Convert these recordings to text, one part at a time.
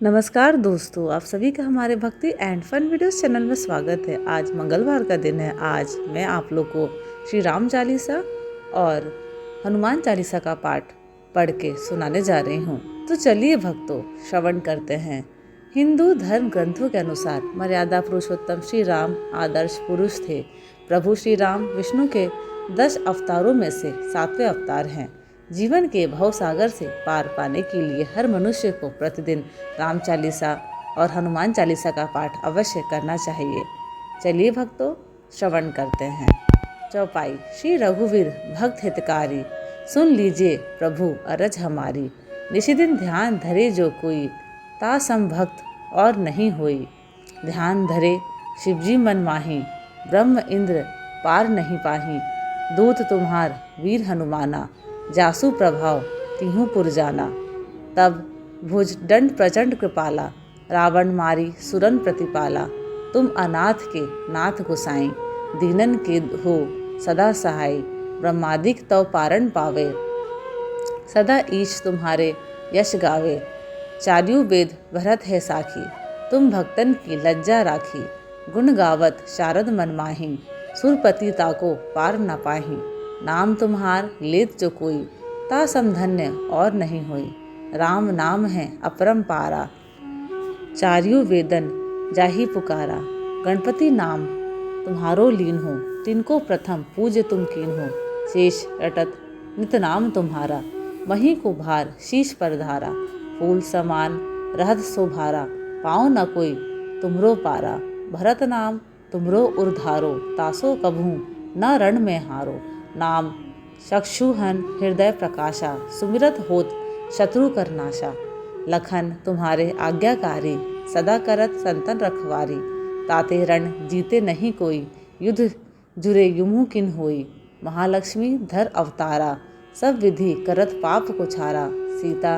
नमस्कार दोस्तों, आप सभी का हमारे भक्ति एंड फन वीडियोस चैनल में स्वागत है। आज मंगलवार का दिन है। आज मैं आप लोग को श्री राम चालीसा और हनुमान चालीसा का पाठ पढ़ के सुनाने जा रही हूँ। तो चलिए भक्तों, श्रवण करते हैं। हिंदू धर्म ग्रंथों के अनुसार मर्यादा पुरुषोत्तम श्री राम आदर्श पुरुष थे। प्रभु श्री राम विष्णु के 10 अवतारों में से 7वें अवतार हैं। जीवन के भवसागर से पार पाने के लिए हर मनुष्य को प्रतिदिन राम चालीसा और हनुमान चालीसा का पाठ अवश्य करना चाहिए। चलिए भक्तों, श्रवण करते हैं। चौपाई। श्री रघुवीर भक्त हितकारी, सुन लीजिए प्रभु अरज हमारी। निशिदिन ध्यान धरे जो कोई, ता सम भक्त और नहीं होई। ध्यान धरे शिवजी मन माही, ब्रह्म इंद्र पार नहीं पाही। दूत तुम्हार वीर हनुमाना, जासु प्रभाव तिहु पुर जाना। तब भुज दंड प्रचंड कृपाला, रावण मारी सुरन प्रतिपाला। तुम अनाथ के नाथ गोसाई, दीनन के हो सदा सहाय। ब्रह्मादिक तव पारण पावे, सदा ईश तुम्हारे यश गावे। चार्यु वेद भरत है साखी, तुम भक्तन की लज्जा राखी। गुण गावत शारद मन माही, सुरपति ताको पार न पाही। नाम तुम्हार लेत जो कोई, ता समधन्य और नहीं होई। राम नाम है अपरंपारा, चार्यु वेदन जाहि पुकारा। गणपति नाम तुम्हारो लीन हो, तिनको प्रथम पूज्य तुम कीन हो। शेष रटत नित नाम तुम्हारा, वहीं को भार शीश पर धारा। फूल समान रहत शोभारा, पाँव न कोई तुमरो पारा। भरत नाम तुमरो उर्धारो, तासो कभू न रण में हारो। नाम चक्षुहन हृदय प्रकाशा, सुमिरत होत शत्रु कर नाशा। लखन तुम्हारे आज्ञाकारी, सदा करत संतन रखवारी। ताते रण जीते नहीं कोई, युद्ध जुरे युमु किन होई। महालक्ष्मी धर अवतारा, सब विधि करत पाप को छारा। सीता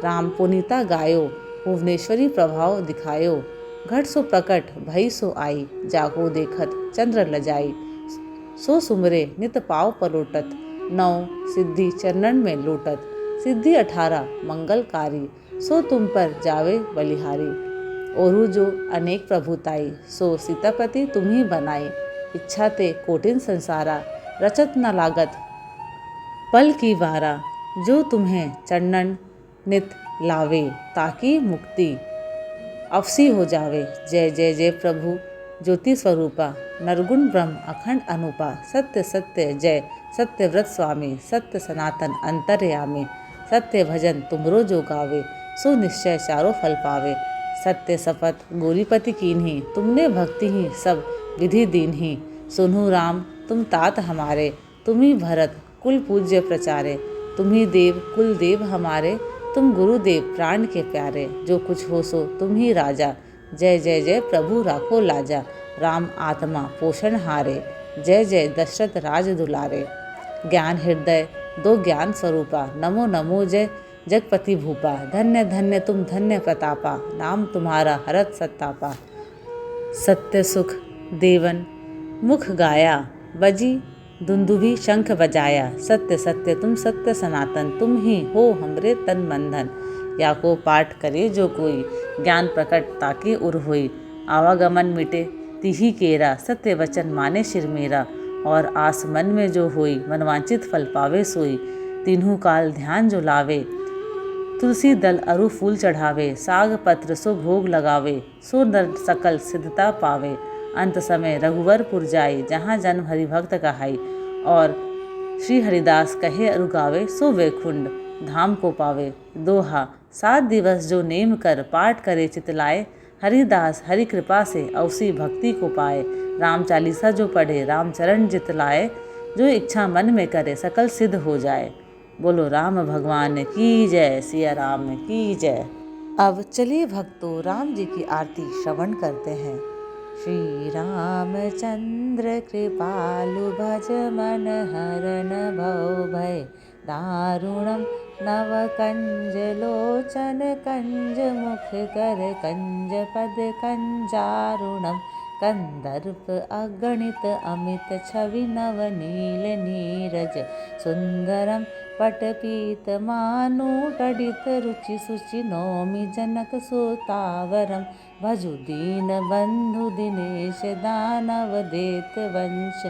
राम पुनीता गायो, भुवनेश्वरी प्रभाव दिखायो। घट सो प्रकट भई सो आई, जाको देखत चंद्र लजाई। सो सुमरे नित पाव पलोटत, नौ सिद्धि चरणन में लोटत। सिद्धि 18 मंगलकारी, सो तुम पर जावे बलिहारी। ओरु जो अनेक प्रभुताई, सो सीतापति तुम ही बनाई। इच्छा ते कोटिन संसारा, रचत न लागत पल की वारा। जो तुम्हें चरणन नित लावे, ताकि मुक्ति अवसी हो जावे। जय जय जय प्रभु ज्योति स्वरूपा, नरगुण ब्रह्म अखंड अनुपा। सत्य सत्य जय सत्यव्रत स्वामी, सत्य सनातन अंतर्यामी। सत्य भजन तुमरो जो गावे, सो निश्चय चारों फल पावे। सत्य शपथ गोरीपति कीन्ही, तुमने भक्ति ही सब विधि दीन्ही। सुनहु राम तुम तात हमारे, तुम ही भरत कुल पूज्य प्रचारे। तुम ही देव कुल देव हमारे, तुम गुरुदेव प्राण के प्यारे। जो कुछ हो सो तुम ही राजा, जय जय जय प्रभु राखो लाजा। राम आत्मा पोषण हारे, जय जय दशरथ राज दुलारे। ज्ञान हृदय दो ज्ञान स्वरूपा, नमो नमो जय जगपति भूपा। धन्य धन्य तुम धन्य प्रतापा, नाम तुम्हारा हरत सत्तापा। सत्य सुख देवन मुख गाया, बजी दुंदुभी शंख बजाया। सत्य सत्य तुम सत्य सनातन, तुम ही हो हमरे तन बंधन। या को पाठ करे जो कोई, ज्ञान प्रकट ताके उर होई। आवागमन मिटे तिही केरा, सत्य वचन माने शिर मेरा। और आस मन में जो होई, मनवांचित फल पावे सोई। तीनों काल ध्यान जो लावे, तुलसी दल अरु फूल चढ़ावे। साग पत्र सो भोग लगावे, सो नर सकल सिद्धता पावे। अंत समय रघुवरपुर जाई, जहाँ जन्म हरिभक्त कहाई। और श्री हरिदास कहे अरु गावे, सो वैकुंठ धाम को पावे। दोहा। 7 दिवस जो नेम कर, पाठ करे चितलाए। हरिदास हरि कृपा से, अवसी भक्ति को पाए। राम चालीसा जो पढ़े, राम चरण जितलाए। जो इच्छा मन में करे, सकल सिद्ध हो जाए। बोलो राम भगवान की जय, सिया राम की जय। अब चलिए भक्तों, राम जी की आरती श्रवण करते हैं। श्री रामचंद्र कृपालु, भज मन हरन भव भय। दारुणम नव कंज लोचन, कंज मुख कर कंज पद कंजारुणम। कंदर्प अगणित अमित छवि नवनील नीरज सुंदरम पटपीतमानुटडित रुचि सुचि नौमि जनक सुतावरम भजु दीन बंधु दिनेश दानव देत वंश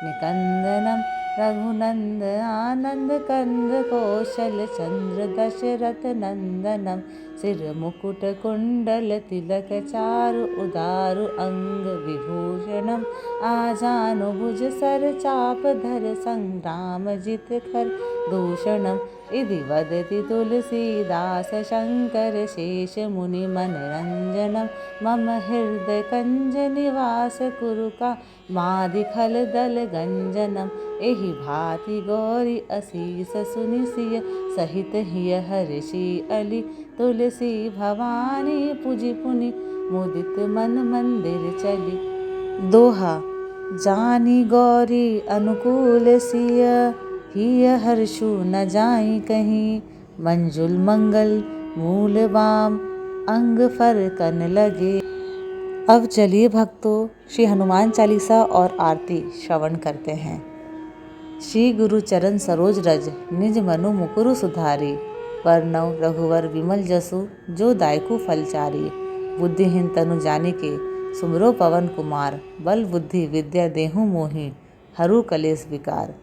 निकंदनम रघुनंद आनंद कंद कौशल चंद्र दशरथ नंदनम सिर मुकुट कुंडल तिलक चारु उदारु अंग विभूषणम आजानु भुज सर चाप धर संग्राम जित खर दूषणम इति वदति तुलसीदास शंकर शेष मुनि मनरंजनम मम हृदय कंज निवास कुरु का मादिखल दल गंजनम एहि भांति गौरी असीस सुनि सिय सहित हिय हर्षि अली तुलसी भवानी पुजि पुनि मुदित मन मंदिर चली। दोहा जानी गौरी अनुकूल सिय हिय हर्षु न जाई कहीं मंजुल मंगल मूल बाम अंग फरकन लगे। अब चलिए भक्तों श्री हनुमान चालीसा और आरती श्रवण करते हैं। श्री गुरु चरण सरोज रज निज मनु मुकुरु सुधारी वर्णव रघुवर विमल जसु जो दायकु फलचारी बुद्धिहीन तनु जानिके सुमरो पवन कुमार बल बुद्धि विद्या देहु मोहि हरू कलेस विकार।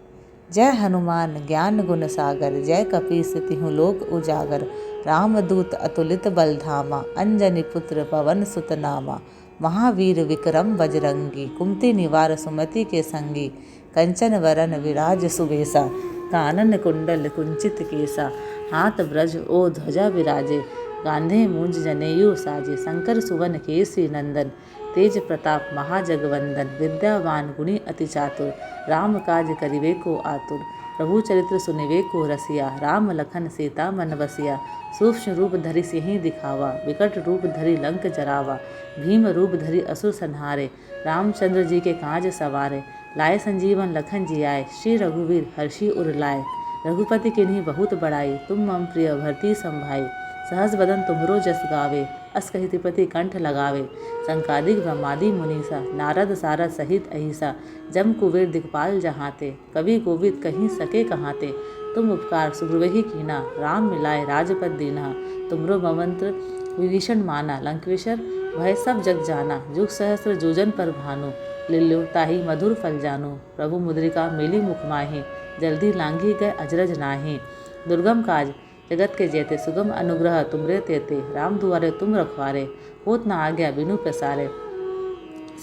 जय हनुमान ज्ञान गुण सागर जय कपीस तिहुँ लोक उजागर रामदूत अतुलित बल धामा अंजनी पुत्र पवन सुत नामा महावीर विक्रम बजरंगी कुमति निवार सुमति के संगी कंचन वरन विराज सुबेसा कानन कुंडल कुंचित केसा हाथ ब्रज ओ ध्वजा विराजे गांधे मूंज जनेयु साजे शंकर सुवन केसी नंदन तेज प्रताप महाजगवंदन विद्यावान गुणी अति चातुर राम काज करिवे को आतुर प्रभु चरित्र सुनिवे को रसिया राम लखन सीता मन बसिया सूक्ष्म रूप धरि सिंहि दिखावा विकट रूप धरि लंक जरावा भीम रूप धरि असुर संहारे रामचंद्र जी के काज सवारे लाए संजीवन लखन जियाए श्री रघुवीर हर्षि उर लाए रघुपति किन्हीं बहुत बड़ाई तुम मम प्रिय भरती संभाई सहस बदन तुम्हरो जस गावे अस कहि त्रिपति कंठ लगावे संकादिक ब्रह्मादि मुनीसा नारद सारद सहित अहिसा जम कुबेर दिक्पाल जहाते कवि कोविद कहीं सके कहाते तुम उपकार सुग्रीवहि कीना राम मिलाए राजपद दीना तुमरो मंत्र विभीषण माना लंकेश्वर भय सब जग जाना जुग सहस्र जोजन पर भानु लिल्यो ताहि मधुर फल जानो प्रभु मुद्रिका मेली मुख माही जल्दी लांघी गए अजरज नाही दुर्गम काज जगत के जेते सुगम अनुग्रह तुमरे तेते राम दुआरे तुम रखवारे होत न आज्ञा बिनु प्रसारे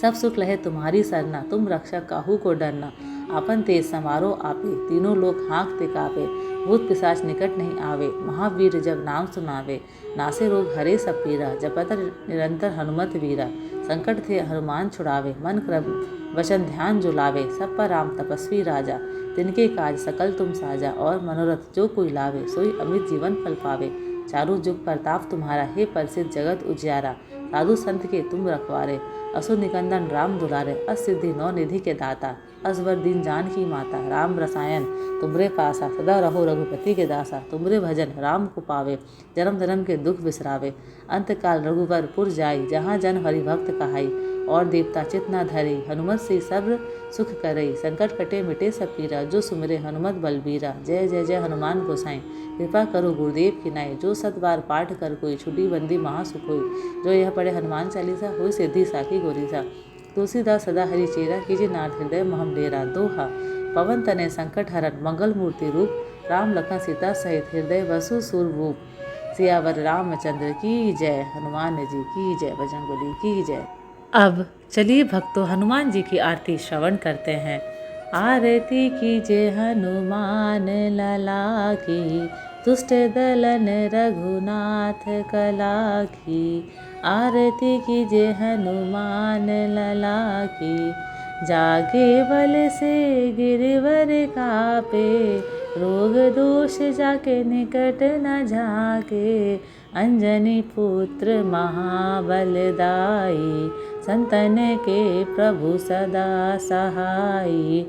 सब सुख लहे तुम्हारी सरना तुम रक्षक काहू को डरना आपन तेज समारो आपे तीनों लोग हाँकते कापे भूत पिशाच निकट नहीं आवे महावीर जब नाम सुनावे नासे रोग हरे सब पीरा जपत निरंतर हनुमत वीरा संकट थे हनुमान छुड़ावे मन क्रम वचन ध्यान जो लावे सब पर राम तपस्वी राजा तिनके काज सकल तुम साजा और मनोरथ जो कोई लावे सोई अमित जीवन फल पावे चारु जुग प्रताप तुम्हारा हे प्रसिद्ध जगत उजियारा साधु संत के तुम रखवारे असुर निकंदन राम दुलारे अस सिद्धि नौ निधि के दाता असवर दीन जान की माता राम रसायन तुमरे पासा सदा रहो रघुपति के दासा तुमरे भजन राम को पावे जन्म जन्म के दुख बिसरावे अंत काल रघुवर पुर जाई जहाँ जन हरि भक्त कहाई और देवता चित न धरे हनुमत से सब्र सुख करई संकट कटे मिटे सब पीरा जो सुमिरे हनुमत बलबीरा जय जय जय हनुमान गोसाई कृपा करो गुरुदेव की नाई जो 7 बार पाठ कर कोई छुटी बंदी महासुख होई जो यह पढ़े हनुमान चालीसा हुई सिद्धि साखी गोरीसा तुलसीदास सदा हरि चेरा कीजिए नाथ हृदय महम डेरा। दोहा पवन तने संकट हरण मंगल मूर्ति रूप राम लखन सीता सहित हृदय वसु सुरभूप सियावर रामचंद्र की जय हनुमान जी की जय बजरंगबली की जय। अब चलिए भक्तों हनुमान जी की आरती श्रवण करते हैं। आरती कीजिए हनुमान लला की दुष्ट दलन रघुनाथ कला की आरती कीजिए हनुमान लला की जागे बल से गिरवर कापे रोग दोष जाके निकट न झाके अंजनी पुत्र महाबलदाई संतन के प्रभु सदा सहाई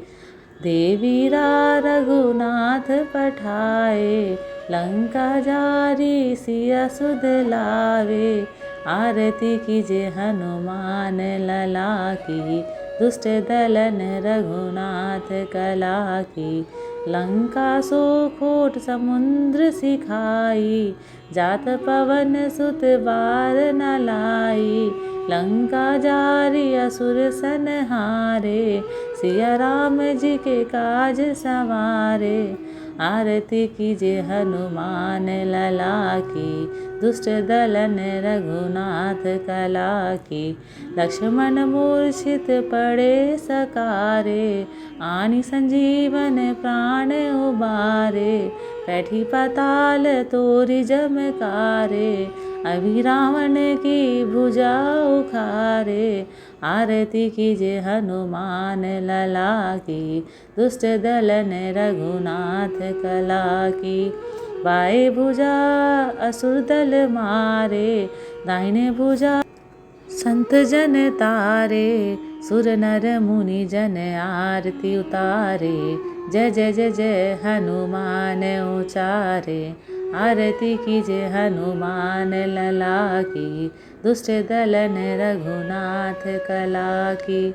देवीरा रघुनाथ पठाए लंका जारी सिया सुध लावे आरती कीजिए हनुमान लला की, दुष्ट दलन रघुनाथ कला की। लंका सो खोट समुद्र सिखाई, जात पवन सुत बार न लाई। लंका जारी असुर संहारे, सिया राम जी के काज संवारे। आरती कीजिए हनुमान लला की, दुष्ट दलन रघुनाथ कला की। लक्ष्मण मूर्छित पड़े सकारे, आनि संजीवन प्राण उबारे। बैठी पाताल तोरि जमकारे, अभी रावण की भुजा उखारे। आरती कीजिए हनुमान लला की, दुष्ट दलन रघुनाथ कला की। बाएं भुजा असुर दल मारे, दाहिने भुजा संत जन तारे। सुर नर मुनि जन आरती उतारे, जय जय जय जय हनुमान उचारे। आरती कीजिए हनुमान लला की, दुष्ट दलन रघुनाथ कला की।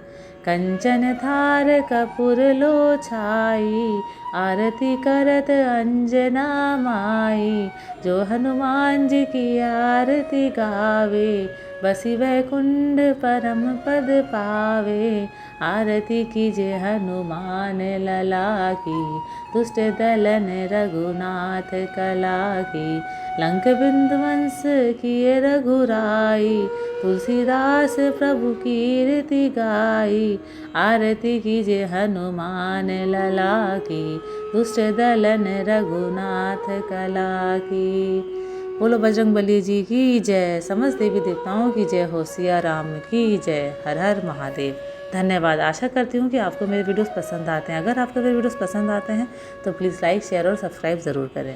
कंचन थार कपूर लो छाई, आरती करत अंजना माई। जो हनुमान जी की आरती गावे, बसी वैकुंठ परम पद पावे। आरती कीजिए हनुमान लला की, दुष्ट दलन रघुनाथ कला की। लंक बिंदुवंश किए रघुराई, तुलसीदास प्रभु कीर्ति गाई। आरती कीजिए हनुमान लला की, दुष्ट दलन रघुनाथ कला की। बोलो बजरंगबली जी की जय, समस्त देवी देवताओं की जय हो, सिया राम की जय। हर हर महादेव। धन्यवाद। आशा करती हूँ कि आपको मेरे वीडियोस पसंद आते हैं। अगर आपको मेरे वीडियोस पसंद आते हैं तो प्लीज़ लाइक, शेयर और सब्सक्राइब ज़रूर करें।